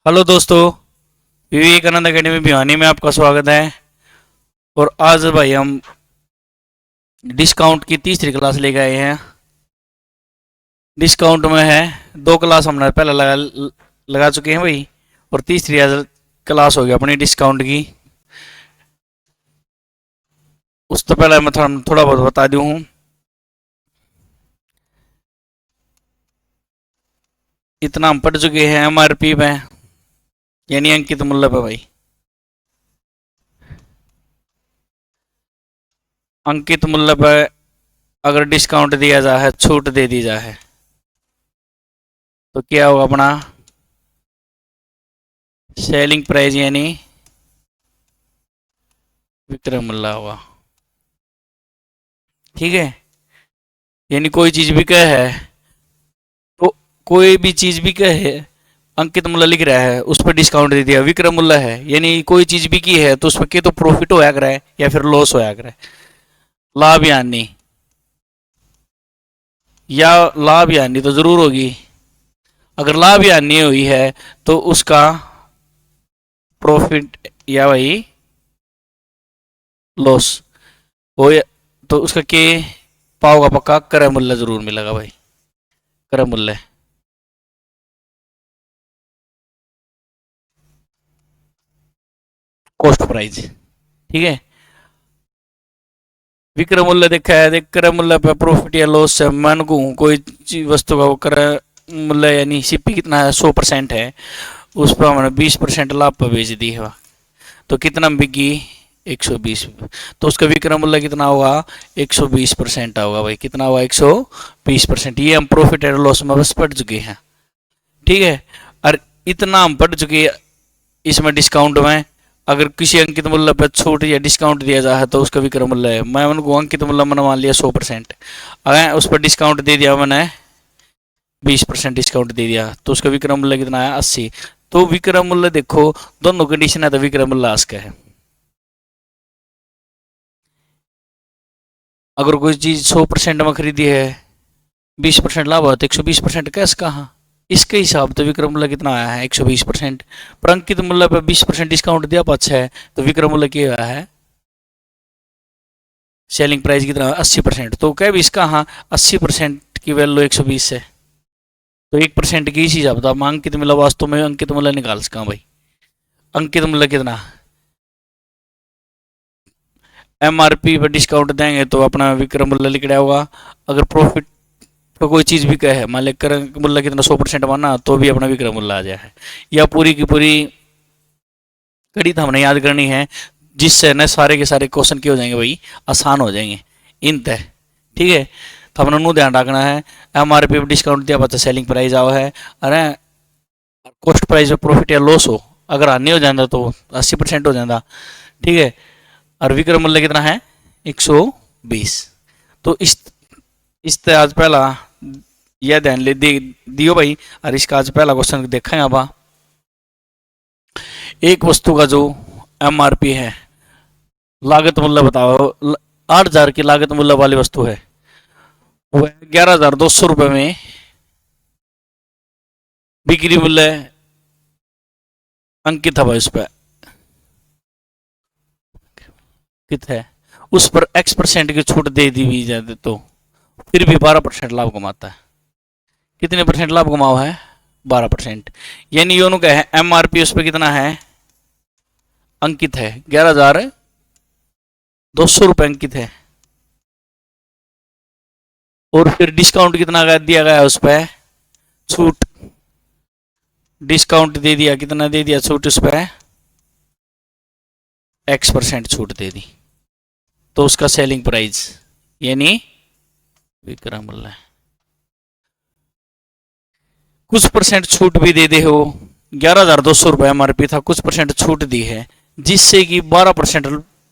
Hello दोस्तों, Vivekananda academy Bhiwani में आपका स्वागत है। और आज भाई हम डिस्काउंट की तीसरी क्लास लेके आए हैं। डिस्काउंट में है दो क्लास हमने पहले लगा चुके हैं भाई। और तीसरी आज क्लास होगी अपनी डिस्काउंट की। उस तो पहले मैं थोड़ा बहुत बता दूं हूँ। इतना हम पढ़ चुके हैं एमआरपी में, यानी अंकित मूल्य पे भाई। अंकित मूल्य पे अगर डिस्काउंट दिया जाए, छूट दे दी जाए, तो क्या होगा अपना सेलिंग प्राइस यानी विक्रय मूल्य होगा। ठीक है, यानी कोई चीज भी कह है तो कोई भी चीज भी कहे, अंकित मूल्य लिख रहा है उस पर डिस्काउंट दे दिया, विक्रय मूल्य है यानी कोई चीज भी की है तो उस पर के तो प्रॉफिट होया करे है या फिर लॉस होया करे, लाभ या हानि। या लाभ या हानि तो जरूर होगी। अगर लाभ या हानि हुई है तो उसका प्रॉफिट या वही लॉस हो, तो उसका के पाओगा पक्का, क्रय मूल्य जरूर मिलेगा भाई। क्रय मूल्य कॉस्ट प्राइस। ठीक है, विक्रय मूल्य देखा है, देख क्रय मूल्य पे प्रॉफिट या लॉस से मान को कोई चीज वस्तु का क्रय मूल्य यानी सीपी कितना है, 100% है, उस पर हमने 20% लाभ पर बेच दी है, तो कितना बिकी 120। तो उसका विक्रय मूल्य कितना होगा, 120% होगा भाई। कितना होगा, 120%। ये हम प्रॉफिट एंड लॉस में बस पढ़ चुके हैं। ठीक है, और इतना हम पढ़ चुके हैं इसमें डिस्काउंट में। अगर किसी अंकित मूल्य पर छूट या डिस्काउंट दिया जाए तो उसका विक्रय मूल्य है, मैं उनको अंकित मूल्य मैंने मान लिया 100%, अगर उस पर डिस्काउंट दे दिया मैंने 20% डिस्काउंट दे दिया, तो उसका विक्रय मूल्य कितना है, 80। तो विक्रय मूल्य देखो, दोनों कंडीशन है तो विक्रय मूल्य आस्क है। अगर कोई चीज 100% में खरीदी है, 20% लाभ हुआ, तो 120% कैश कहाँ, इसके हिसाब तो विक्रय मूल्य कितना आया है, 120%। पर अंकित मूल्य पर 20% डिस्काउंट दिया पाछा है, तो विक्रय मूल्य क्या आया है, सेलिंग प्राइस कितना, 80%। तो क्या भी इसका, हाँ 80% की वैल्यू 120 है, तो 1% की इसी हिसाब था अंकित मूल्य, वास्तव में अंकित मूल्य निकाल सका भाई। अंकित मूल्य कितना, एमआरपी पर डिस्काउंट देंगे तो अपना विक्रय मूल्य लिखा होगा। अगर प्रॉफिट तो कोई चीज़ भी कहे, मान लिया क्रय मूल्य कितना 100% माना, तो भी अपना विक्रय मूल्य आ जाए। या पूरी की पूरी कड़ी तो हमने याद करनी है, जिससे न सारे के सारे क्वेश्चन क्या हो जाएंगे भाई, आसान हो जाएंगे इन तय। ठीक है, तो हमने नू ध्यान रखना है। एमआरपी पर डिस्काउंट दिया पता सेलिंग प्राइस आओ है, अरे कॉस्ट प्राइस में प्रॉफिट या लॉस हो, अगर आने हो जाता तो 80% हो जाता। ठीक है, और विक्रय मूल्य कितना है, 120। तो इस तरह आज पहला यह ध्यान ले दियो भाई। और इसका आज पहला क्वेश्चन देखा है। अब एक वस्तु का जो एमआरपी है, लागत मूल्य बताओ, 8,000 की लागत मूल्य वाली वस्तु है, वह 11,200 में बिक्री मूल्य अंकित है भाई, उस पर कित है, उस पर X% की छूट दे दी जाए तो फिर भी 12% लाभ कमाता है। कितने परसेंट लाभ कमाओ है, 12%। यानी योनो का है एमआरपी उस पर कितना है, अंकित है 11,200 अंकित है। और फिर डिस्काउंट कितना दिया गया है उस पर, छूट डिस्काउंट दे दिया, कितना दे दिया छूट उस पर, X% छूट दे दी, तो उसका सेलिंग प्राइस यानी विक्रय मूल्य। कुछ परसेंट छूट भी दे दे हो, 11,200 एमआरपी था, कुछ परसेंट छूट दी है, जिससे कि 12%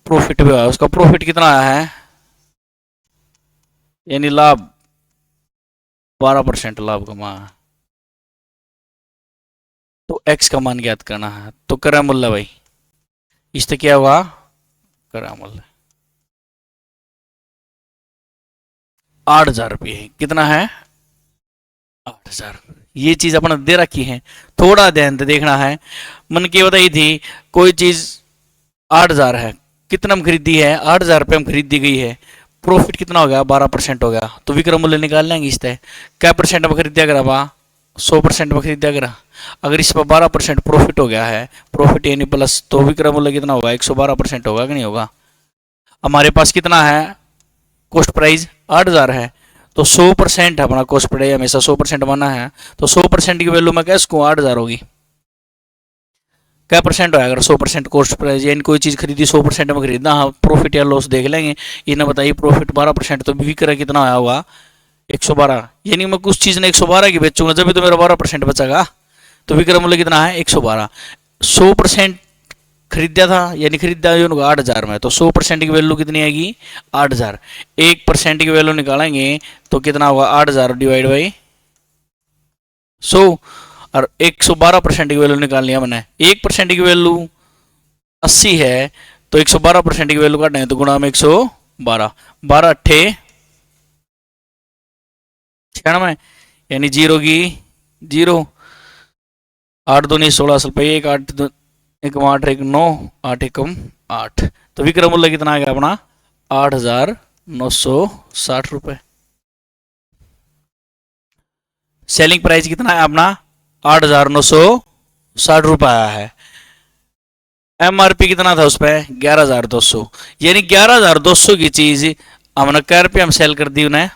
प्रॉफिट भी हुआ। उसका प्रॉफिट कितना आया है, यानी लाभ 12% लाभ कमा, तो एक्स का मान ज्ञात करना है। तो क्रय मूल्य भाई, इससे क्या होगा, क्रय मूल्य 8,000 रुपये, कितना है 8,000। ये चीज अपना दे रखी है, थोड़ा ध्यान से देखना है। मन की बताई थी कोई चीज 8,000 है, कितना हम खरीदी है, 8,000 रुपये हम खरीदी गई है, प्रॉफिट कितना हो गया, 12% हो गया, तो विक्रय मूल्य निकाल लेंगे इस तरह। क्या परसेंट में खरीदा करा बा, 100% में खरीदा करा। अगर इस पर 12% प्रॉफिट हो गया है, प्रॉफिट यानी प्लस, तो विक्रय मूल्य कितना होगा, 112% होगा कि नहीं होगा। हमारे पास कितना है, कॉस्ट प्राइस 8,000 है, तो 100% अपना कॉस्ट प्राइस हमेशा 100% माना है, तो 100% की वैल्यू में क्या इसको 8,000 होगी। क्या परसेंट होगा, अगर 100% कॉस्ट प्राइस यानी कोई चीज़ खरीदी 100% में खरीदना, हाँ प्रॉफिट या लॉस देख लेंगे। इन्हें बताइए प्रॉफिट 12%, तो विक्रय कितना आया होगा 112, यानी मैं कुछ चीज़ ने 112 की बेचूंगा जब भी तो मेरा 12% बचेगा, तो विक्रय मूल्य कितना है 112। 100% खरीदा था यानी खरीदा जो 8,000 में, तो 100% की वैल्यू कितनी आएगी 8,000। 1% की वैल्यू निकालेंगे तो कितना होगा 8,000 डिवाइड बाई 100, और 112% की वैल्यू निकालनी है मैंने। 1% की वैल्यू 80 है, तो 112% की वैल्यू काटें तो गुणा में 112, 12 अट्ठे 96, यानी जीरो की जीरो, 8 दूनी 16 रुपये, 1 8 एक 8 1 9, 8 1 8, तो विक्रय मूल्य कितना आ गया अपना 8,960 रुपये। सेलिंग प्राइस कितना है अपना 8,960 रुपये आया है। एमआरपी कितना था उस पर 11,200, यानी 11,200 की चीज हमने कै रुपये हम सेल कर दी उन्हें,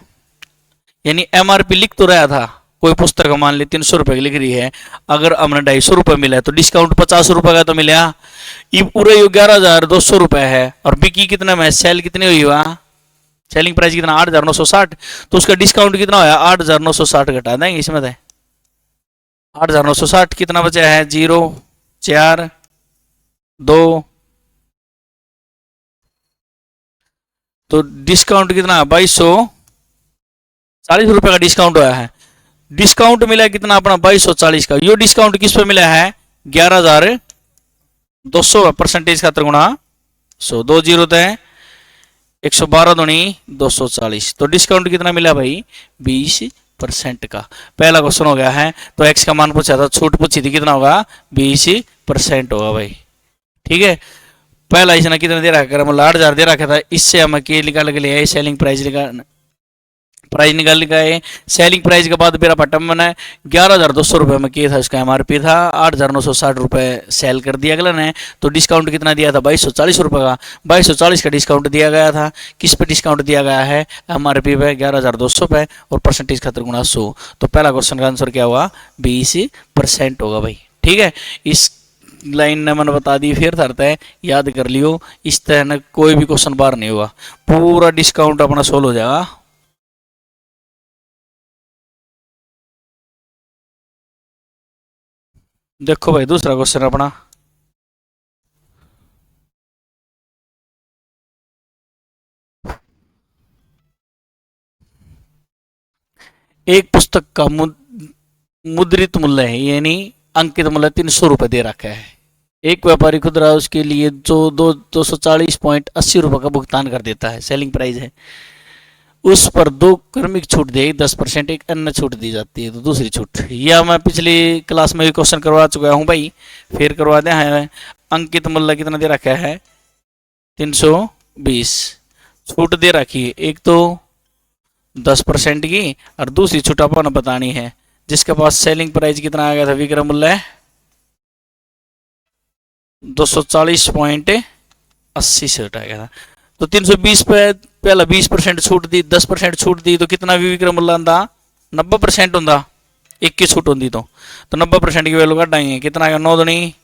यानी एमआरपी लिख तो रहा था, कोई पुस्तक मान ली 300 रुपये की लिख रही है, अगर हमने 250 रुपये मिला तो डिस्काउंट 50 रुपये का तो मिला, ये पूरे 11,200 रुपये है, और बिकी कितने में, सेल कितनी हुई वहाँ, सेलिंग प्राइस कितना 8,960, तो उसका डिस्काउंट कितना होया 8,960 घटा देंगे इसमें से। 8,960 कितना बचा है 0 4 2, तो डिस्काउंट कितना 2,240 रुपए का डिस्काउंट हुआ है। डिस्काउंट मिला कितना अपना 2,240 का, यो डिस्काउंट किस पे मिला है 11,200 परसेंटेज का गुणा 100, 2 जीरो है 112 दूनी 240, तो डिस्काउंट कितना मिला भाई 20% का। पहला क्वेश्चन हो गया है, तो एक्स का मान पूछा था, छूट पूछी थी, कितना होगा 20% होगा भाई। ठीक है, पहला इसने कितना दे रखा, मतलब 8,000 दे रखा था, इससे हम के निकाल के लिए सेलिंग प्राइस निकाल के आए। सेलिंग प्राइस के बाद मेरा बटन बना 11,200 रुपये में किया था, इसका एमआरपी था 8,960 रुपये सेल कर दिया अगला ने, तो डिस्काउंट कितना दिया था 2,240 रुपये का, 2,240 का डिस्काउंट दिया गया था। किस पे डिस्काउंट दिया गया है एमआरपी पे 11,200 पे, और परसेंटेज खातर गुणा 100, तो पहला क्वेश्चन का आंसर क्या हुआ 20% होगा भाई। ठीक है, इस लाइन ने मैंने बता दी, फिर धरता है याद कर लियो, इस तरह कोई भी क्वेश्चन बाहर नहीं होगा, पूरा डिस्काउंट अपना सोल्व हो जाएगा। देखो भाई दूसरा क्वेश्चन अपना, एक पुस्तक का मुद्रित मूल्य है, यानी अंकित मूल्य 300 रुपये दे रखा है। एक व्यापारी खुदरा उसके लिए जो 240.80 रुपये का भुगतान कर देता है, सेलिंग प्राइस है, उस पर 2 क्रमिक छूट दी 10%, एक अन्य छूट दी जाती है, तो दूसरी छूट, यह मैं पिछली क्लास में भी क्वेश्चन करवा चुका हूँ भाई, फिर करवा दें हैं। अंकित मूल्य कितना दे रखा है 320, छूट दे रखी है एक तो 10% की, और दूसरी छूट अपन बतानी है, जिसके पास सेलिंग प्राइस कितना आ गया था विक्रय मूल्य 240.80 से हटाया गया था, तो 320 पे पहला 20% छूट दी, 10% छूट दी, तो कितना भी विक्रय मूल्य आंदा 90% होंदा, एक की छूट होंदी, तो 90% की वैल्यू कटाएंगे, कितना आएगा 9 दूनी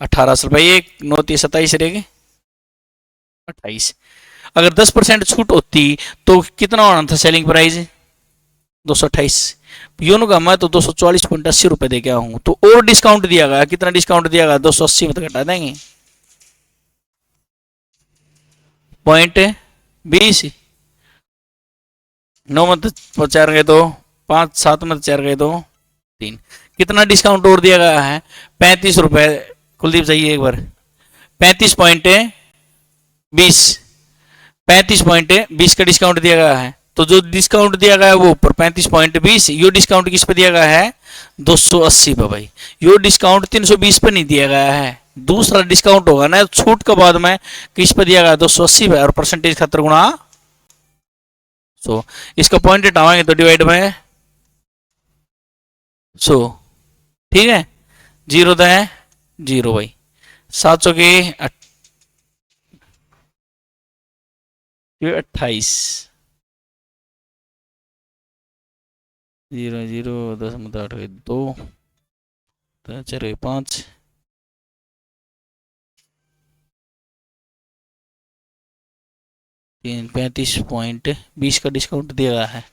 18 रुपये, 1 9 30 27 रहेगी 28। अगर 10% छूट होती तो कितना होना था सेलिंग प्राइस 228, योनो का मैं तो 240.80 रुपये दे के आया हूँ, तो और डिस्काउंट दिया गया, कितना डिस्काउंट दिया गया 280 में तो घटा देंगे 0.20, 9 में तो 4 गए तो 5, 7 में 4 गए तो 3, कितना डिस्काउंट और दिया गया है 35 रुपये। कुलदीप चाहिए एक बार 35.20, 35.20 का डिस्काउंट दिया गया है, तो जो डिस्काउंट दिया गया है वो ऊपर 35.20, यो डिस्काउंट किस पे दिया गया है 280 पे भाई। यो डिस्काउंट 320 पे नहीं दिया गया है, दूसरा डिस्काउंट होगा ना छूट के बाद में, किस पे दिया गया 280 पे, और परसेंटेज 71 गुणा 100। इसका पॉइंट हटाएंगे तो डिवाइड में 100, ठीक है। जीरो तो है जीरो भाई, 700 के 28, 0 0 10 मतलब 8 हुए 2, 4 हुए 5, 3 35.20 का डिस्काउंट दिया गया है,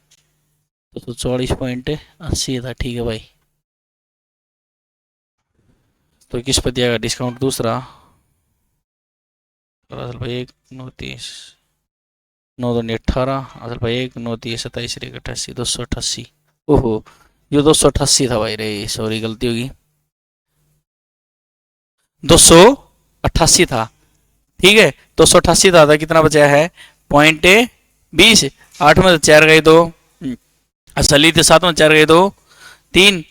तो 44.80 था, ठीक है भाई। तो किस पर दिया गया डिस्काउंट दूसरा, असल भाई 1 9 30 9 2 18, असल भाई 1 9 30 27 1 88 288। ओहो ये 288 था भाई रे, सॉरी गलती होगी, 288 था, ठीक है। 288 था, कितना बचा है पॉइंट 20, 8 में 4 गए 2, असली थे 7 में 4 गए 2 3,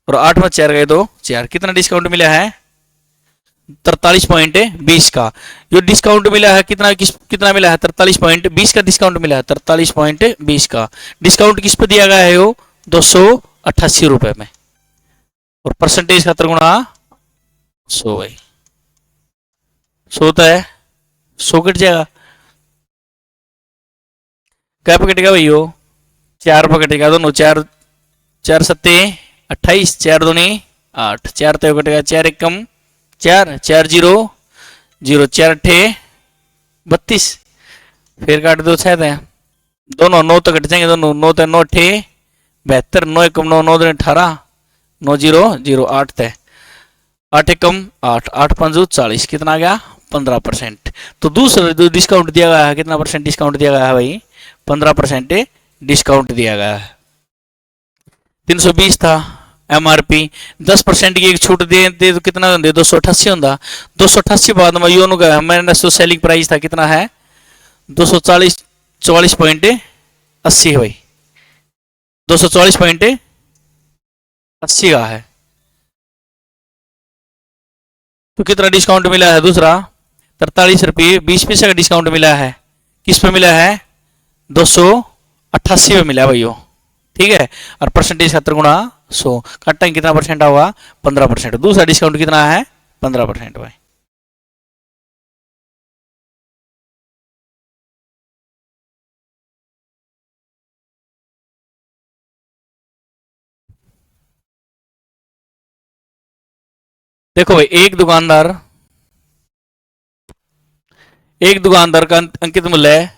और 8 में 4 गए 2 4, कितना डिस्काउंट मिला है 43.20 का। जो डिस्काउंट मिला है कितना मिला है 43.20 का डिस्काउंट मिला है, 43.20 का डिस्काउंट किस पे दिया गया है वो 288 रुपए में, और परसेंटेज 70 गुणा 100 भाई, 100 तो है 100 कट जाएगा, क्या पे कटेगा भाई, 4 पे कटेगा दोनों, 4 4 सत्ते 28, 4 दूनी 8, 4 तो कटेगा, 4 1 कम 4 4 0 0 4 अट्ठे 32, फिर काट दो 6 है दोनों, 9 तो कट जाएंगे दोनों, 9 तो 9 अट्ठे 72, 9 1 9 9 18 9 0 0 8 तय, 8 1 8 8 5 40, कितना आ गया 15%। तो दूसरा जो डिस्काउंट दिया गया है, कितना परसेंट डिस्काउंट दिया गया है भाई 15% डिस्काउंट दिया गया है। 320 था एमआरपी, 10% की एक छूट दे तो कितना दे 288 होता, 288 बाद में यूनो का मैंने सेलिंग प्राइस था कितना है 240 44.80 है भाई, 240.80 का है। तो कितना डिस्काउंट मिला है दूसरा 43 रुपये 20 पैसे का डिस्काउंट मिला है, किस पे मिला है 288 पे मिला है भाई, ठीक है। और परसेंटेज 70 गुणा 100, कट कितना परसेंट होगा 15%, दूसरा डिस्काउंट कितना है 15% भाई। देखो भाई एक दुकानदार का अंकित मूल्य है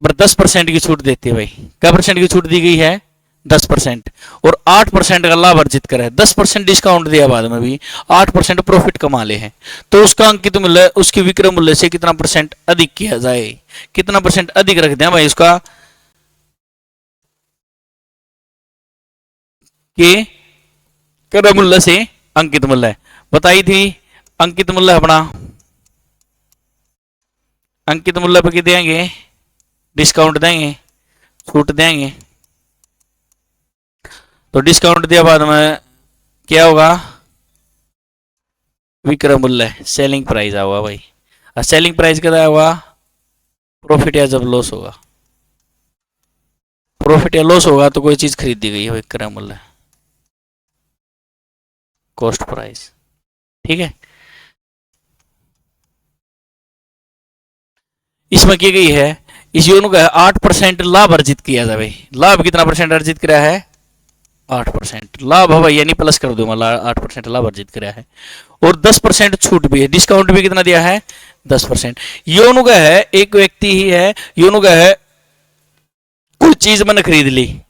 10% की छूट देती है भाई, क्या परसेंट की छूट दी गई है 10%, और 8% का लाभ अर्जित करे, 10% डिस्काउंट दिया बाद में भी 8% प्रॉफिट कमा ले हैं, तो उसका अंकित मूल्य उसकी विक्रय मूल्य से कितना परसेंट अधिक किया जाए, कितना परसेंट अधिक रख दें भाई उसका के क्रय मूल्य से अंकित मूल्य बताई थी, अंकित मूल्य अपना अंकित मूल्य पे देंगे डिस्काउंट देंगे छूट देंगे, तो डिस्काउंट दिया बाद में क्या होगा विक्रय मूल्य सेलिंग प्राइस होगा भाई, और सेलिंग प्राइस क्या होगा प्रॉफिट या जब लॉस होगा, प्रॉफिट या लॉस होगा तो कोई चीज खरीदी गई है विक्रय मूल्य कॉस्ट प्राइस, ठीक है। इसमें की गई है इस यूनो का 8% लाभ अर्जित किया जाए भाई, लाभ कितना परसेंट अर्जित किया है 8% लाभ है भाई, यानी प्लस कर दूंगा 8% लाभ अर्जित किया है, और 10% छूट भी है, डिस्काउंट भी कितना दिया है 10%। योनो का है एक व्यक्ति ही है, योनो का है कोई चीज मैंने खरीद ली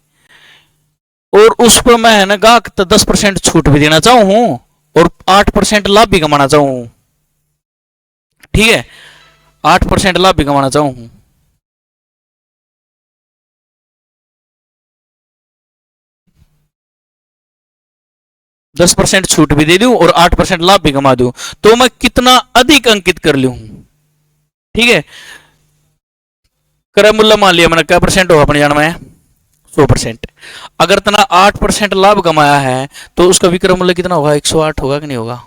और उस पर मैं है ना गाहक तो 10% छूट भी देना चाहूं और 8% लाभ भी कमाना चाहूं, ठीक है 8% लाभ भी कमाना चाहूं, 10% छूट भी दे दूं और 8% लाभ भी कमा दूं, तो मैं कितना अधिक अंकित कर लूं, ठीक है। क्रय मूल्य मान लिया मैंने क्या परसेंट होगा अपने जान में 100%। अगर तना 8% लाभ कमाया है तो उसका विक्रय मूल्य कितना होगा? 108 होगा कि नहीं होगा?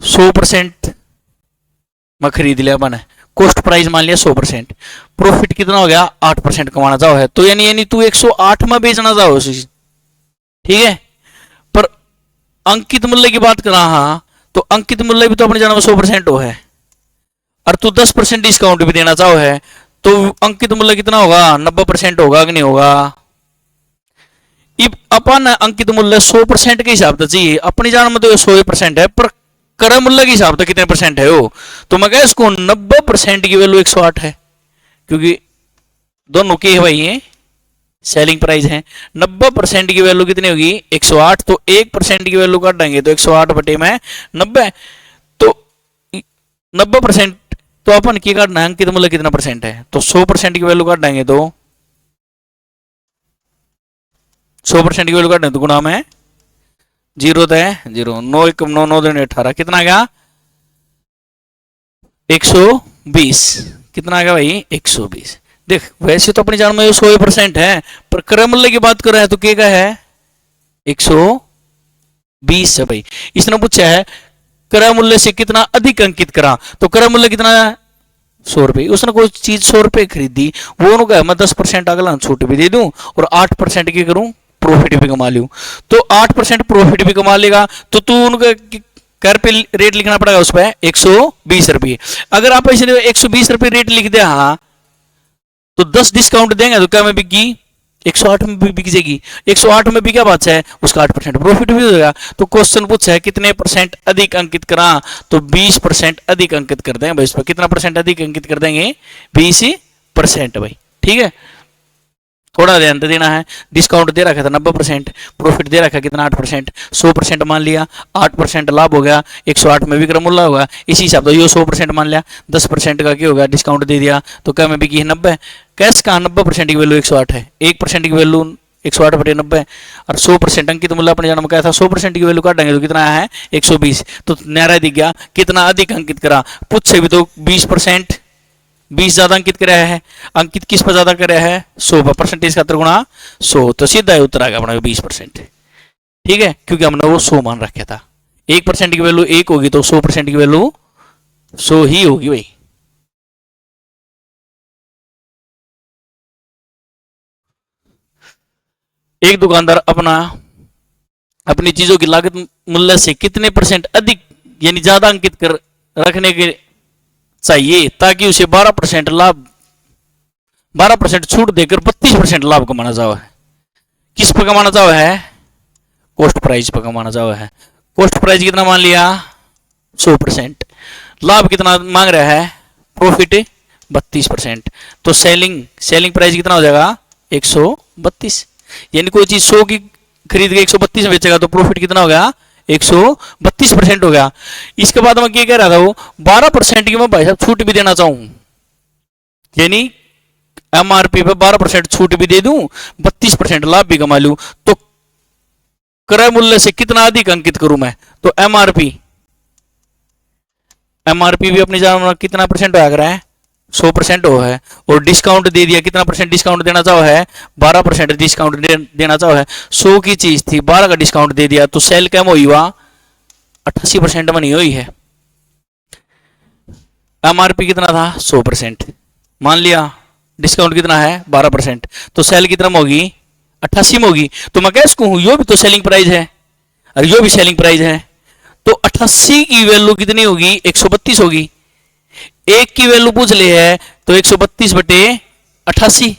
100% में खरीद लिया मैंने, कॉस्ट प्राइस मान लिया 100%, प्रॉफिट कितना हो गया? 8% कमाना चाहो है तो यानी तू 108 में बेचना चाहो, ठीक है। पर अंकित मूल्य की बात करा, हाँ, तो अंकित मूल्य भी तो अपने जाना में 100% हो है, और तू 10% डिस्काउंट भी देना चाहो है तो अंकित मूल्य कितना होगा? 90% होगा कि नहीं होगा? अपन अंकित मूल्य 100% के हिसाब से चाहिए, अपनी जान में तो 100% है, पर क्रय मूल्य के हिसाब से कितने परसेंट है वो, तो मैं कह इसको 90% की वैल्यू 108 है, क्योंकि दोनों के भाई ये सेलिंग प्राइस है। 90% की वैल्यू कितनी होगी? 108, तो 1% की वैल्यू काट देंगे तो 108 बटे में 90, तो 90%, तो अपन की काटना है अंकित मूल्य कितना परसेंट है, तो 100% की वैल्यू काट देंगे तो 100% की वैल्यू काट देंगे तो गुणा में 0 तो है 0, 9 1 9 9 2 18, कितना आ गया? 120। कितना आ गया भाई? 120। देख वैसे तो अपनी जान में 100% है, पर क्रय मूल्य की बात कर रहे हैं तो क्या है? 120 है भाई। इसने पूछा है क्रय मूल्य से कितना अधिक अंकित करा, तो क्रय मूल्य कितना है? 100 रुपये। उसने कोई चीज 100 रुपये खरीदी, वो उन्होंने कहा मैं 10% अगला छूट भी दे दूं और 8% की करूं प्रॉफिट भी कमा लूं, तो 8% प्रॉफिट भी कमा लेगा, तो तू उनका कर पे रेट लिखना पड़ेगा उस पर 120 रुपये। अगर आप ऐसे 120 रुपये रेट लिख दे, हाँ, तो 10 डिस्काउंट देंगे तो क्या में बिकी? 108 में भी बिक जाएगी। 108 में भी क्या बात है? उसका 8% प्रॉफिट भी हो जाएगा। तो क्वेश्चन पूछा है कितने परसेंट अधिक अंकित करा, तो 20% अधिक अंकित कर देंगे भाई। इस पर कितना परसेंट अधिक अंकित कर देंगे? 20% भाई, ठीक है। थोड़ा ध्यान तो देना है, डिस्काउंट दे रखा था 90%, प्रॉफिट दे रखा कितना? 8%, 100% मान लिया, 8% लाभ हो गया, 108 में विक्रय मूल्य होगा, इसी हिसाब से ये 100% मान लिया, 10% का क्या होगा? डिस्काउंट दे दिया, तो क्या में बिकी है 90। कैश का 90% की वैल्यू 108 है, 1% की वैल्यू 108 बटे 90, और 100% अंकित मूल्य अपने जन्म का था, 100% की वैल्यू काटेंगे तो कितना है? 120। तो न्यारा दिख गया कितना अधिक अंकित करा। पूछे भी तो 20%, 20 ज्यादा अंकित कराया है, अंकित किस पर ज्यादा कराया है? 100 परसेंटेज का गुणा 100, तो सीधा उत्तर आ गया अपना 20%, ठीक है, क्योंकि हमने वो 100 मान रखा था। 1% की वैल्यू 1 होगी तो 100% की वैल्यू 100 ही होगी भाई। एक दुकानदार अपनी चीजों की लागत मूल्य से कितने परसेंट अधिक यानी ज्यादा अंकित कर रखने के चाहिए ताकि उसे 12% लाभ 12% छूट देकर 32% लाभ कमाना चाहो है। किस पर कमाना चाहो है? कॉस्ट प्राइस पर कमाना चाहो है। कॉस्ट प्राइस कितना मान लिया? 100%। लाभ कितना मांग रहा है? प्रॉफिट 32%। तो सेलिंग प्राइस कितना हो जाएगा? 132। यानी कोई चीज 100 की खरीद के 132 में बेचेगा तो प्रॉफिट कितना हो गया? 132% हो गया। इसके बाद मैं क्या कह रहा था, वो 12% की मैं भाई साहब छूट भी देना चाहूं, यानी एमआरपी पे 12% छूट भी दे दूं, 32% लाभ भी कमा लूं, तो क्रय मूल्य से कितना अधिक अंकित करूं मैं? तो एमआरपी भी अपनी जान कितना परसेंट आ रहा है? 100% हो है, और डिस्काउंट दे दिया, कितना परसेंट डिस्काउंट देना चाहो है? 12% डिस्काउंट देना चाहो है। 100 की चीज थी, 12 का डिस्काउंट दे दिया, तो सेल कम हुई हुआ 88% में नहीं हुई है। एमआरपी कितना था? 100%, मान लिया डिस्काउंट कितना है? 12%, तो सेल कितना में होगी? 88 में होगी। तो मैं कह सकूं यो भी तो सेलिंग प्राइस है और यो भी सेलिंग प्राइस है, तो 88 की वैल्यू कितनी होगी? 132 होगी। एक की वैल्यू पूछ ली है तो 132 बटे 88।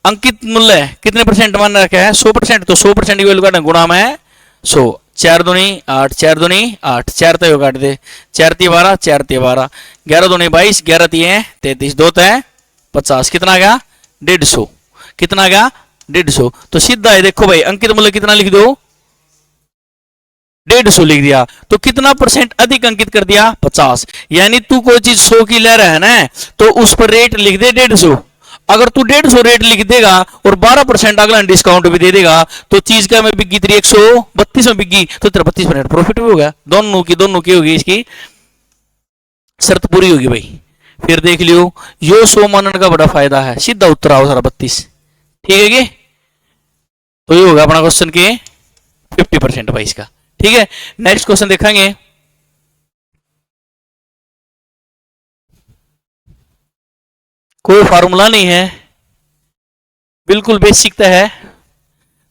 अंकित मूल्य कितने परसेंट मान रखा है? 100%, तो 100% की वैल्यू काटना गुणा में 100, 4 दूनी 8, 4 दूनी 8, 4 तय काट दे, 4 ती 12, 4 ती 12, 11 दूनी 22, 11 ती 33, 2 तय 50, कितना आ गया? 150। कितना आ गया? 150। तो सीधा है, देखो भाई अंकित मूल्य कितना लिख दो? 150 लिख दिया, तो कितना परसेंट अधिक अंकित कर दिया? 50। यानी तू कोई चीज 100 की ले रहा है ना, तो उस पर रेट लिख दे 150। अगर तू 150 रेट लिख देगा और 12% अगला डिस्काउंट भी दे देगा, तो चीज का में बिकी तेरी 132 में बिकी, तो तेरा 32% प्रॉफिट भी होगा। दोनों की होगी, इसकी शर्त पूरी होगी भाई, फिर देख लियो, यो 100 मानने का बड़ा फायदा है, सीधा उत्तर आओ सारा 32। ठीक है कि तो ये होगा अपना क्वेश्चन के 50% भाई इसका। ठीक है, नेक्स्ट क्वेश्चन देखेंगे। कोई फार्मूला नहीं है, बिल्कुल बेसिक है।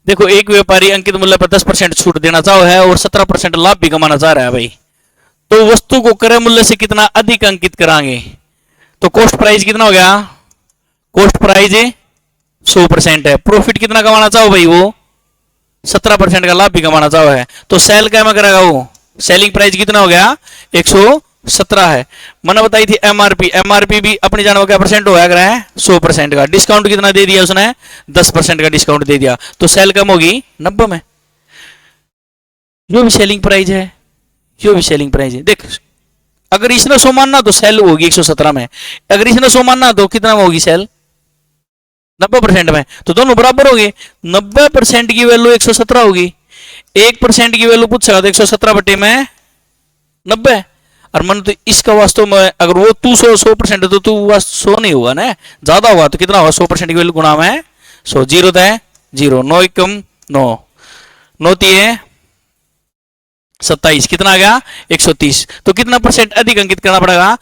देखो, एक व्यापारी अंकित मूल्य पर 10% छूट देना चाहो है और 17% लाभ भी कमाना चाह रहा है भाई, तो वस्तु को क्रय मूल्य से कितना अधिक अंकित कराएंगे? तो कॉस्ट प्राइस कितना हो गया? कॉस्ट प्राइस 100% है। प्रॉफिट कितना कमाना चाहो भाई? वो 17% का लाभ भी कमाना चाहो है, तो सेल क्या में करेगा वो? सेलिंग प्राइस कितना हो गया? 117 है। मैंने बताई थी एमआरपी, एमआरपी भी अपनी जानो क्या परसेंट होगा? अगर है 100% का। डिस्काउंट कितना दे दिया उसने? 10% का डिस्काउंट दे दिया, तो सेल कम होगी 90 में। जो भी सेलिंग प्राइस है, जो भी सेलिंग प्राइस है, देख अगर इसने 100 मानना तो सेल होगी 117 में, अगर इसने 100 मानना तो कितना होगी सेल? 90% में। तो दोनों बराबर होगी। 90% की वैल्यू 117 होगी, 1% की वैल्यू पूछ सकता तो 117 बटे में 90। और मन तो इसका वास्तव में अगर वो तू 100% है तो तू 100 नहीं होगा ना, ज्यादा होगा तो कितना होगा? 100% की वैल्यू गुणा में 100, जीरो है जीरो, 9 एकम 9, 9 तीय 27, कितना आ गया? 130। तो कितना परसेंट अधिक अंकित करना पड़ेगा?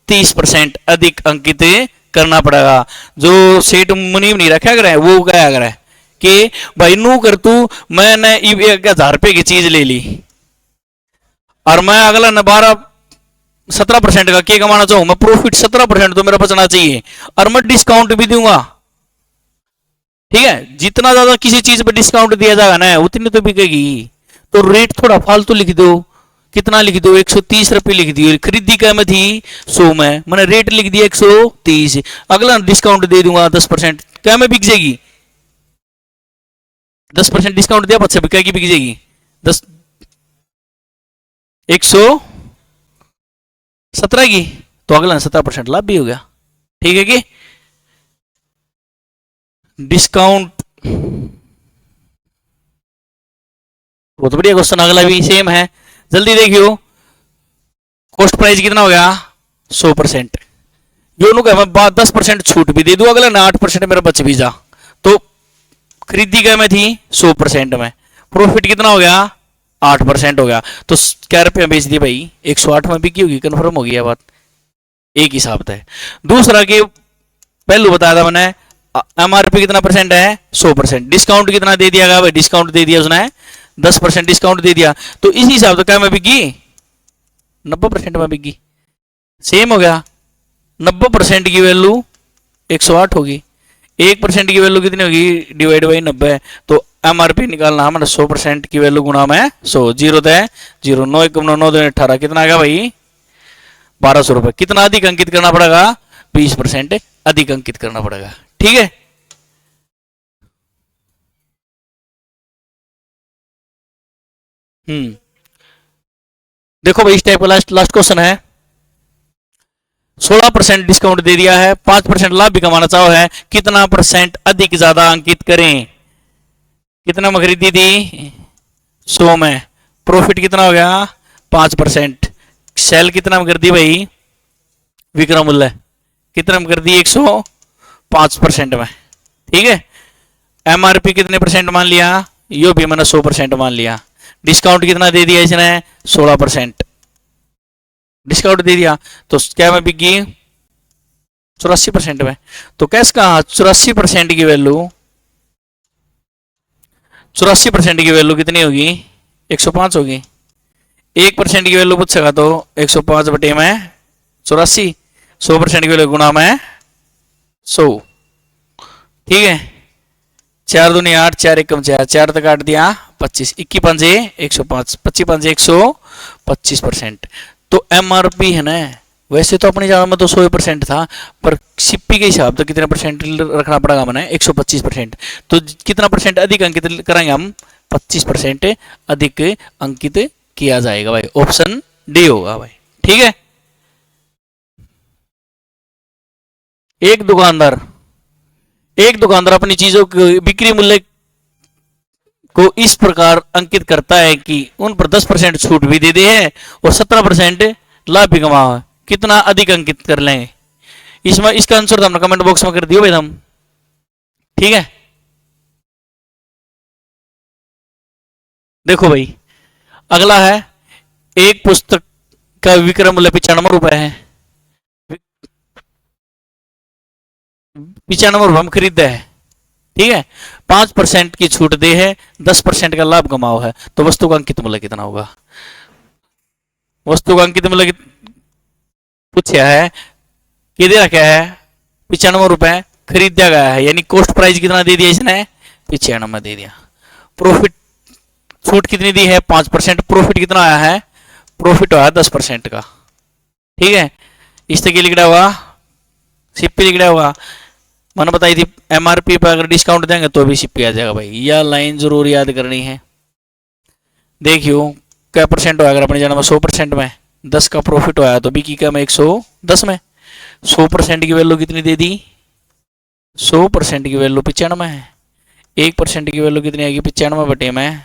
30% अधिक अंकित करना पड़ेगा। जो सेठ मुनीम नहीं रखा करे वो क्या करे कि भाई नू कर तू, मैंने 1000 रुपए की चीज ले ली और मैं अगला न 17% का क्या कमाना चाहूं मैं? प्रॉफिट 17% तो मेरा बचना चाहिए और मैं डिस्काउंट भी दूंगा। ठीक है, जितना ज्यादा किसी चीज पर डिस्काउंट दिया जाएगा ना उतनी तो बिकेगी। तो रेट थोड़ा फालतू लिख दो, कितना लिख दो? 130 रुपये लिख दियो। खरीदी क्या में थी? 100 में, मैंने रेट लिख दिया 130, अगला डिस्काउंट दे दूंगा 10%, क्या में बिक जाएगी? 10% डिस्काउंट दिया, 5 क्या की बिक जाएगी? 10 117 की, तो अगला 17% लाभ भी हो गया। ठीक है कि डिस्काउंट। बहुत बढ़िया क्वेश्चन, अगला भी सेम है, जल्दी देखियो। कॉस्ट प्राइस कितना हो गया? 100%। दोनों का मैं 10% छूट भी दे दूं, अगला ना 8% मेरा बच भी जा, तो खरीदी क्या में थी? 100% में। प्रॉफिट कितना हो गया? 8% हो गया। तो क्या रुपया बेच दी भाई? 108 में बिकी होगी, कन्फर्म हो गया बात, एक हिसाब है। दूसरा के पहलू बताया था मैंने, एमआरपी कितना परसेंट है? 100%। डिस्काउंट कितना दे दिया भाई? डिस्काउंट दे दिया उसने 10% डिस्काउंट दे दिया, तो इस हिसाब से क्या में बिकी? 90% में बिकी। सेम हो गया, 90% की वैल्यू 108 होगी, 1% की वैल्यू कितनी होगी? Divide by 90। तो एमआरपी निकालना हमारा 100% की वैल्यू गुणा में 100, जीरो है जीरो, 9 एकम 9, 9 2 18, कितना आ गया भाई? 1200 रुपए। कितना अधिक अंकित करना पड़ेगा? 20% अधिक अंकित करना पड़ेगा। ठीक है, देखो भाई इस टाइप का लास्ट क्वेश्चन है। 16% डिस्काउंट दे दिया है, 5% लाभ भी कमाना चाहो है, कितना परसेंट अधिक ज्यादा अंकित करें? कितना में खरीदी थी? 100 में। प्रॉफिट कितना हो गया? 5%। सेल कितना में कर दी भाई? विक्रय मूल्य कितना में कर दी? 105% में। ठीक है, एमआरपी कितने परसेंट मान लिया? यो भी मैंने 100% मान लिया। डिस्काउंट कितना दे दिया इसने? 16% डिस्काउंट दे दिया, तो क्या में बिकी? 84% में। तो कैसे कहा 84% की वैल्यू? 84% की वैल्यू कितनी होगी? 105 होगी। 1% की वैल्यू पूछ सका तो 105 बटे में 84, 100% की वैल्यू गुणा में 100। ठीक है, 4 दूनी 8, 4 एकम 4, 4 तक काट दिया 25, 21 पंजे 105, 25 पंजे 125%। तो एमआरपी है ना, वैसे तो अपनी जगह में तो 100% था, पर सीपी के हिसाब से कितना परसेंट रखना पड़ेगा मैंने? 125%। तो कितना परसेंट अधिक अंकित करेंगे हम? 25% अधिक अंकित किया जाएगा भाई, ऑप्शन डी होगा भाई। ठीक है, एक दुकानदार अपनी चीजों के बिक्री मूल्य को इस प्रकार अंकित करता है कि उन पर 10% छूट भी दे दी है और 17% लाभ भी कमा है। कितना अधिक अंकित कर लें? इसमें इसका आंसर तो हमने कमेंट बॉक्स में कर दियो भाई हम। ठीक है, देखो भाई अगला है, एक पुस्तक का विक्रय मूल्य 95 रुपए है, 95 रुपए हम खरीदते हैं। ठीक है, 5% की छूट दे है, 10% का लाभ कमाओ है, तो वस्तु का अंकित मूल्य कितना होगा? वस्तु का अंकित मूल्य पूछा है कि दे रखा है 95 रुपए, खरीदा गया है, यानी कॉस्ट प्राइस कितना दे दिया इसने? 95 दे दिया। प्रॉफिट छूट कितनी दी है? 5%। प्रॉफिट कितना आया है? प्रॉफिट आया 10% का। ठीक है, इस तक लिखा हुआ, सीपी लिखा हुआ, मैंने बताई थी एमआरपी पर अगर डिस्काउंट देंगे तो भी सीपी आ जाएगा भाई, यह लाइन जरूर याद करनी है। देखियो क्या परसेंट होगा, अगर अपने जाना में 100% में 10 का प्रॉफिट होया तो बिकी का में 110 में 100% की वैल्यू कितनी दे दी? 100% की वैल्यू 95 है। 1% की वैल्यू कितनी आएगी? 95 बटे में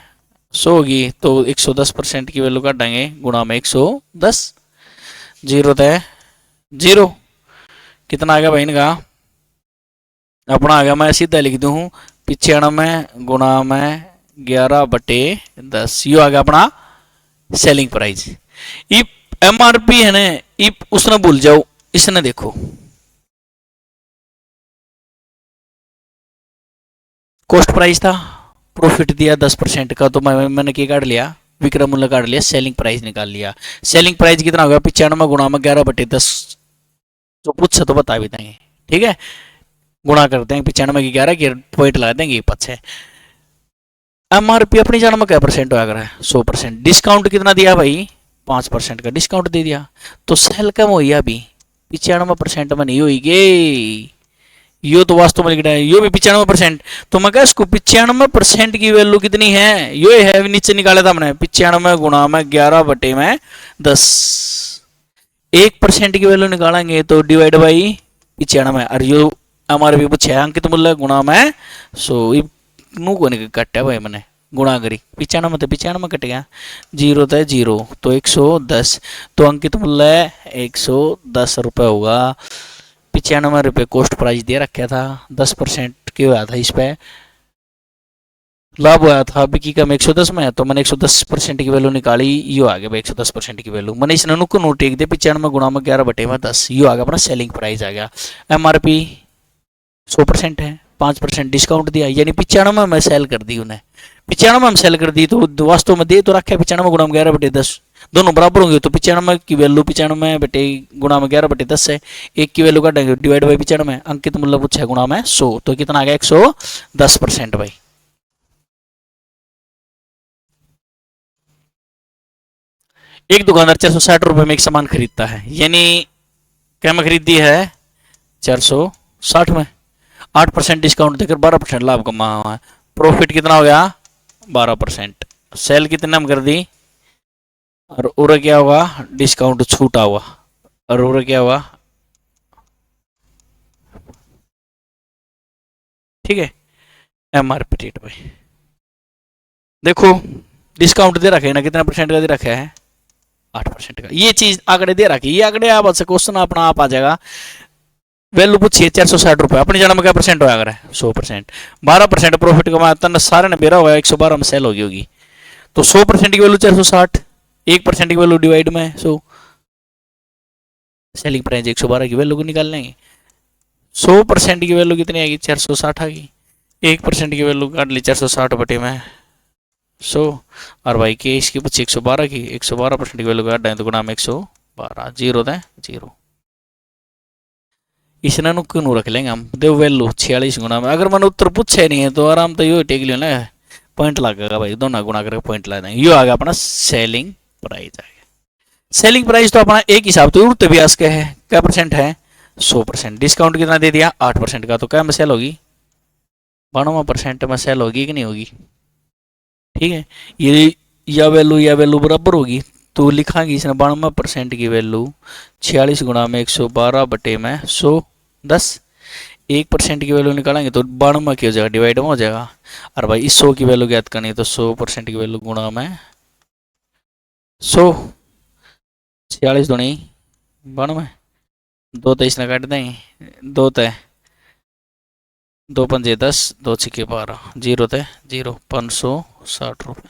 100 होगी, तो 110% की वैल्यू काटेंगे गुणा में 110, जीरो तय जीरो। कितना आ गया भाई इनका? अपना आ गया, मैं सीधा लिख दूँ 95 गुणा में 11/10, यो आ गया अपना सेलिंग प्राइस। एमआरपी है ना, उसने भूल जाओ, इसने देखो कॉस्ट प्राइस था, प्रॉफिट दिया 10% का, तो मैंने क्या काट लिया? विक्रय मूल्य काट लिया, सेलिंग प्राइस निकाल लिया। सेलिंग प्राइस कितना होगा? 95 गुणा में 11/10, जो पूछे तो बता भी देंगे। ठीक है, गुणा करते हैं 95 की 11 की, पॉइंट लगा देंगे पीछे। एमआरपी अपनी जान में क्या परसेंट होगा? 100%। डिस्काउंट कितना दिया भाई? 5% का डिस्काउंट दे दिया, तो सेल कम हुई अभी 95% में नहीं हुई। यो तो वास्तव में लिख रहा है, यो भी 95%। तो मैं कह इसको 95% की वैल्यू कितनी है? यो है, नीचे निकाला था हमने 95 गुणा में 11/10, 1% की वैल्यू निकालेंगे तो डिवाइड बाई 95, और यो हमारे भी पूछे अंकित मूल्य गुणा में 100, नू को नहीं कटा भाई मैंने गुणा करी, 95 तो 95 कट गया, जीरो तो जीरो, तो 110, तो अंकित मूल्य 110 रुपये होगा। 95 रुपये कॉस्ट प्राइस दे रखा था, 10% के हुआ था, इस पे लाभ हुआ था बिकी का 110 में, तो मैंने 110% की वैल्यू निकाली, यो आ गया भाई 110% की वैल्यू। मैंने इस ननु को नोट टेक दे 95 गुणा में 11/10, यो आ गया अपना सेलिंग प्राइस आ गया। एमआरपी 100% है, 5% डिस्काउंट दिया, यानी 95 में सेल कर दी उन्हें, 95 में सेल कर दी, तो वास्तव में दे तो रखा है 95 गुणा में 11/10, दोनों बराबर होंगे, तो 95 की वैल्यू 95 बटे गुणा में 11/10 है, एक की वैल्यू काटेंगे डिवाइड बाई 95, अंकित मूल्य पूछा है गुणा में 100, तो कितना आ गया? 110% भाई। एक दुकानदार 460 रुपये में एक सामान खरीदता है, यानी क्या में खरीदी है? 460 में, 8% डिस्काउंट देकर 12% लाभ कमा हुआ है। प्रॉफिट कितना हो गया? 12%। सेल कितने में कर दी, और क्या होगा? डिस्काउंट छूटा हुआ, और क्या हुआ? ठीक है, एमआरपी रेट भाई देखो, डिस्काउंट दे रखे है ना, कितना परसेंट का दे रखा है? 8% का। ये चीज आंकड़े दे रखी, ये आंकड़े आप क्वेश्चन अपना आप आ जाएगा। वैल्यू पूछिए 460 रुपये, अपनी जाना में क्या परसेंट होगा? अगर 100%, 12% प्रॉफिट कमाया, तन सारे ने बेरा हुआ 112 में सेल होगी होगी, तो 100% की वैल्यू 460, 1% की वैल्यू डिवाइड में 100, सेलिंग प्राइस 112 की वैल्यू को निकाल लेंगे। 100% की वैल्यू कितनी आएगी? 460 आ गई, 1% की वैल्यू काट ली 460 बटे में 100, और भाई के इसकी पूछी 112 की, 112% की वैल्यू काट दें तो गुणा में 112, जीरो दें जीरो। इसने क्यों रख लेंगे हम, दे वैल्यू 46 गुणा में, अगर मैंने उत्तर पूछे नहीं है तो आराम तो यो टेक लियो ना, पॉइंट लगेगा भाई, दोनों गुणा करके पॉइंट ला देंगे, यो आ गया अपना सेलिंग प्राइस आ गया। सेलिंग प्राइस तो अपना एक हिसाब तो उड़ते ब्याज का है, क्या परसेंट है? 100%। डिस्काउंट कितना दे दिया? 8% का, तो क्या में सेल होगी? 92% में सेल होगी कि नहीं होगी? ठीक है, ये या वैल्यू बराबर होगी, तो लिखाएंगे इसने 92% की वैल्यू 46 गुणा में 112 बटे में 110, 1% की वैल्यू निकालेंगे तो 92 की हो जाएगा, डिवाइड में हो जाएगा, और भाई इस 100 की वैल्यू ज्ञात करनी है, तो 100% की वैल्यू गुणा में 100, 46 दूनी 92, दो 23 ना काट दें, दो तय, दो पंजे 10, दो छिके 12, जीरो तय जीरो, 560 रुपये।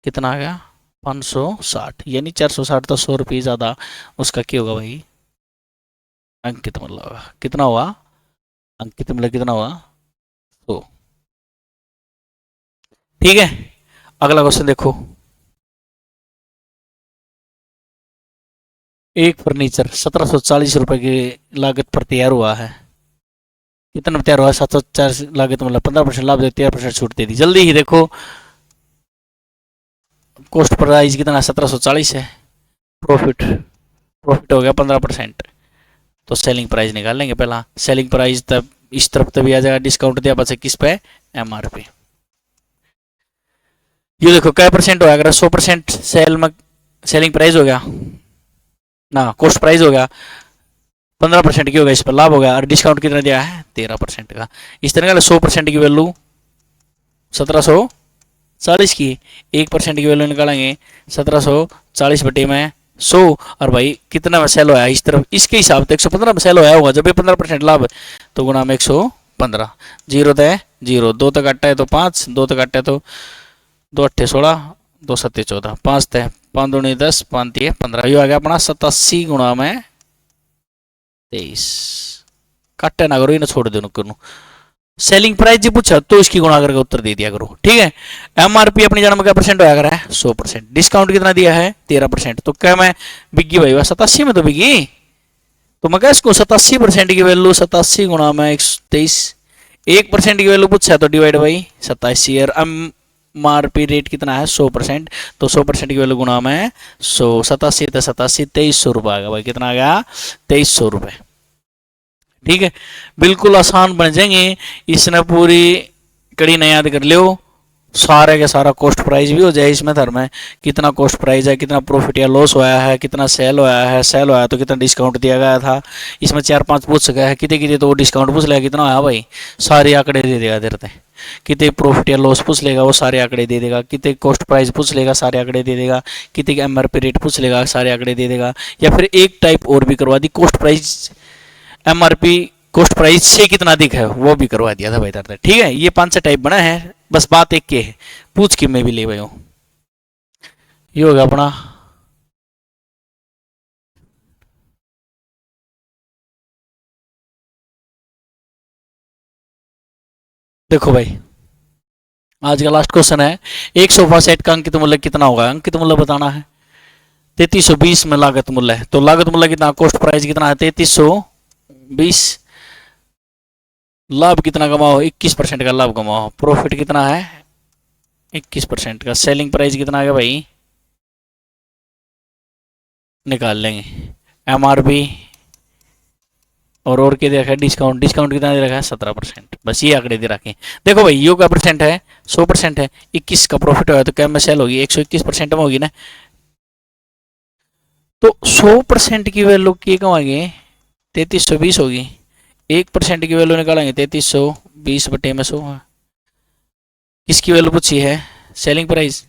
कितना आ गया? 560, यानी 460, तो 100 रुपये ज़्यादा उसका क्या होगा भाई? अंकित मूल्य होगा। कितना हुआ? अंकित मूल्य कितना हुआ? तो ठीक है, अगला क्वेश्चन देखो। एक फर्नीचर 1740 रुपए की लागत पर तैयार हुआ है। कितना में तैयार हुआ? 740 लागत मतलब 15% लाभ दे, 13% छूट दे दी। जल्दी ही देखो, कॉस्ट प्राइस कितना? 1740 है। प्रॉफिट, प्रॉफिट हो गया 15%। तो सेलिंग प्राइस निकाल लेंगे पहला। सेलिंग प्राइस तब इस तरफ तभी आ जाएगा, डिस्काउंट दिया बचे किस पे? एमआरपी। ये देखो क्या परसेंट होगा? अगर 100% सेल में सेलिंग प्राइस हो गया ना, कॉस्ट प्राइस हो गया, 15% की होगा, इस पर लाभ हो गया, और डिस्काउंट कितना दिया है? 13% का। इस तरह का 100% की वैल्यू 1740 की, 1% की वैल्यू निकालेंगे 1740 बटे में 100, और भाई कितना में सेल होया इस तरफ, इसके हिसाब से 115 में सेल होया होगा, जब भी 15% लाभ तो गुना में 115। जीरो तय जीरो, दो तक अट्ठा है तो 5, दो तक अट्ठा है तो 2 अट्ठे 16, 2 सत्ते 14, 5 तय 5 दूनी 10, 5 तिये 15। ये आ गया अपना 87 गुणा में 23। काटे ना करो, इन्हें छोड़ दो करो। सेलिंग प्राइस जी पूछा तो इसकी गुणा करके उत्तर दे दिया करो, ठीक है। एमआरपी अपनी जन्म क्या परसेंट होया करा है? 100%। डिस्काउंट कितना दिया है? 13%। तो क्या मैं बिकी भाई? वह 87 में तो बिकी, तो मैं क्या इसको 87% की वैल्यू 87 गुणा में 123, 1% की वैल्यू पूछा तो divide by 27 year. MRP rate कितना है? 100%। तो 100% की वैल्यू गुणा में 100, 87 87, 2300 रुपये आ गया भाई। कितना आ गया? 2300 रुपये। ठीक है, बिल्कुल आसान बन जाएंगे। इसने पूरी कड़ी न याद कर लियो, सारे का सारा कॉस्ट प्राइस भी हो जाए इसमें धर्म है, कितना कॉस्ट प्राइस है, कितना प्रॉफिट या लॉस होया है, कितना सेल होया है, सेल होया तो कितना डिस्काउंट दिया गया था। इसमें 4-5 पूछ सका है, कितने कितने तो वो डिस्काउंट पूछ लेगा कितना होया भाई, सारे आंकड़े दे देगा देते। कितने प्रॉफिट या लॉस पूछ लेगा, वो सारे आंकड़े दे देगा। कितने कॉस्ट प्राइस पूछ लेगा, सारे आंकड़े दे देगा। कितने एमआरपी रेट पूछ लेगा, सारे आंकड़े दे देगा। या फिर एक टाइप और भी करवा दी, cost price MRP cost price से कितना अधिक है वो भी करवा दिया था भाई दर्द। ठीक है, ये 5 टाइप बना है, बस बात एक के है, पूछ के मैं भी ले भाई। ये होगा अपना देखो भाई, आज का लास्ट क्वेश्चन है। एक सोफा सेट का अंकित मूल्य कितना होगा? अंकित मूल्य बताना है। 3320 में लागत मूल्य है, तो लागत मूल्य कितना, कॉस्ट प्राइस कितना है? 3320। लाभ कितना कमाओ? 21% का लाभ कमाओ। प्रॉफिट कितना है? 21% का। सेलिंग प्राइस कितना आ गया भाई? निकाल लेंगे। एमआरपी और क्या दे रखा है? डिस्काउंट। डिस्काउंट कितना दे रखा है? 17%। बस ये आंकड़े दे रखे। देखो भाई, यो का परसेंट है? 100% है। 21 का प्रॉफिट होगा तो क्या में सेल होगी? 121% में होगी ना। तो 100% की वैल्यू की कमाएंगे 3320 होगी। 1% की वैल्यू निकालेंगे 3320 बटे में 100। किसकी वैल्यू पूछी है? Selling price.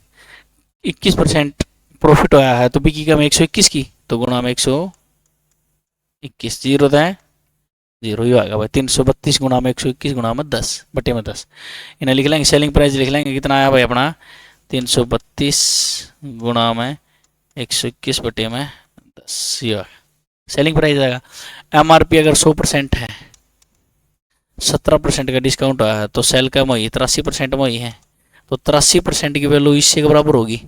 21% प्रॉफिट होया है तो बिकी का में 121 की, तो गुणा में 121। जीरो है जीरो ही आएगा भाई। 332 गुणा में 121 गुणा में 10 बटे में 10। इन्हें लिख लेंगे, सेलिंग प्राइस लिख लेंगे। कितना आया भाई अपना? 332 गुणा में 121 बटे में 10, ये सेलिंग प्राइस आएगा। एमआरपी अगर 100% है, 17% का डिस्काउंट आया है, तो सेल कम हुई 83% में हुई है, तो 83% की वैल्यू इससे के बराबर होगी।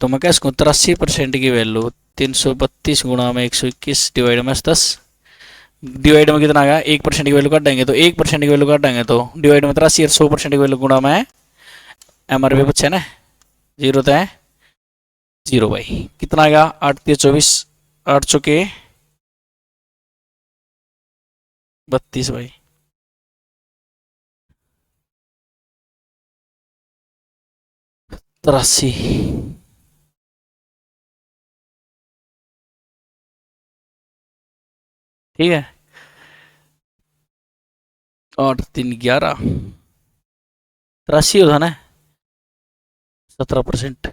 तो मैं क्या इसको 83% की वैल्यू 332 गुणा में 121 डिवाइड में 10, डिवाइड में कितना आ गया? 1% की वैल्यू काट देंगे तो 1% की वैल्यू काट देंगे तो डिवाइड में 83 और 100% की वैल्यू गुणा में एमआरपी पूछे ना, जीरो तो है जीरो भाई। कितना आ गया? 8 3 24, 8 चौके 32 भाई। तिरासी। ठीक है, 8 3 11, 83 होता ना। 17%,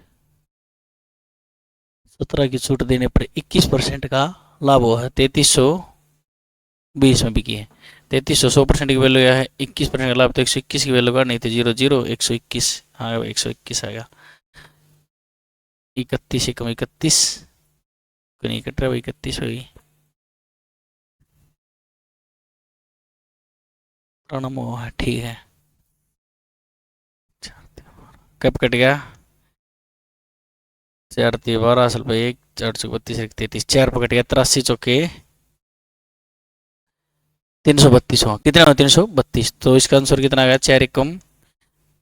17 की छूट देने पर 21% का लाभ हुआ है 3320 में बिकी है। 3300 100% की वैल्यू है, 21% का लाभ तो 121 की वैल्यू का नहीं तो 00 121, हाँ 121 आएगा। 31 एकम 31 नहीं कट रहा, 31 होगी प्रणाम है, ठीक है। कब कट गया? 4 × 12 असल पे 1 4 चौक 32 1 33 4 पकट गया, 83 चौके 332 हुआ, कितना हुआ 332, तो इसका आंसर कितना आ गया? 4 एकम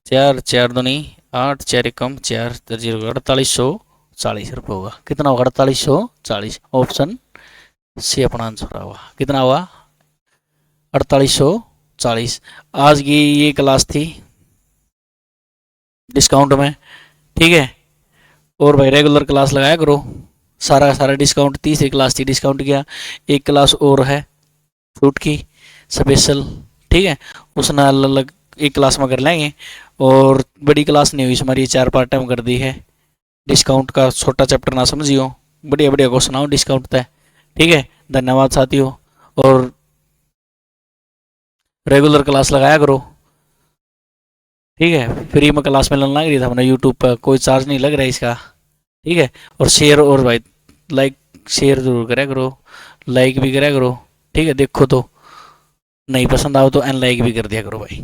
4 4 दूनी 8 4 एकम 4 0 4840 रुपये होगा। कितना होगा? 4840। ऑप्शन सी अपना आंसर हुआ। कितना हुआ? 4840। आज की ये क्लास थी डिस्काउंट में, ठीक है। और भाई रेगुलर क्लास लगाया करो, सारा का सारा डिस्काउंट, तीसरी क्लास थी डिस्काउंट किया, एक क्लास और है छूट की स्पेशल, ठीक है। उसने अलग अलग एक क्लास में कर लेंगे। और बड़ी क्लास नहीं हुई हमारी, 4 पार्ट टाइम कर दी है। डिस्काउंट का छोटा चैप्टर ना समझियो, बढ़िया बढ़िया को सुनाओ डिस्काउंट तय, ठीक है। धन्यवाद साथियों। और रेगुलर क्लास लगाया करो, ठीक है। फ्री में क्लास मिलने लग रही था अपना यूट्यूब पर, कोई चार्ज नहीं लग रहा है इसका, ठीक है। और शेयर और भाई लाइक शेयर जरूर करा करो, लाइक भी करा करो, ठीक है। देखो तो नहीं पसंद आओ तो अनलाइक भी कर दिया करो भाई।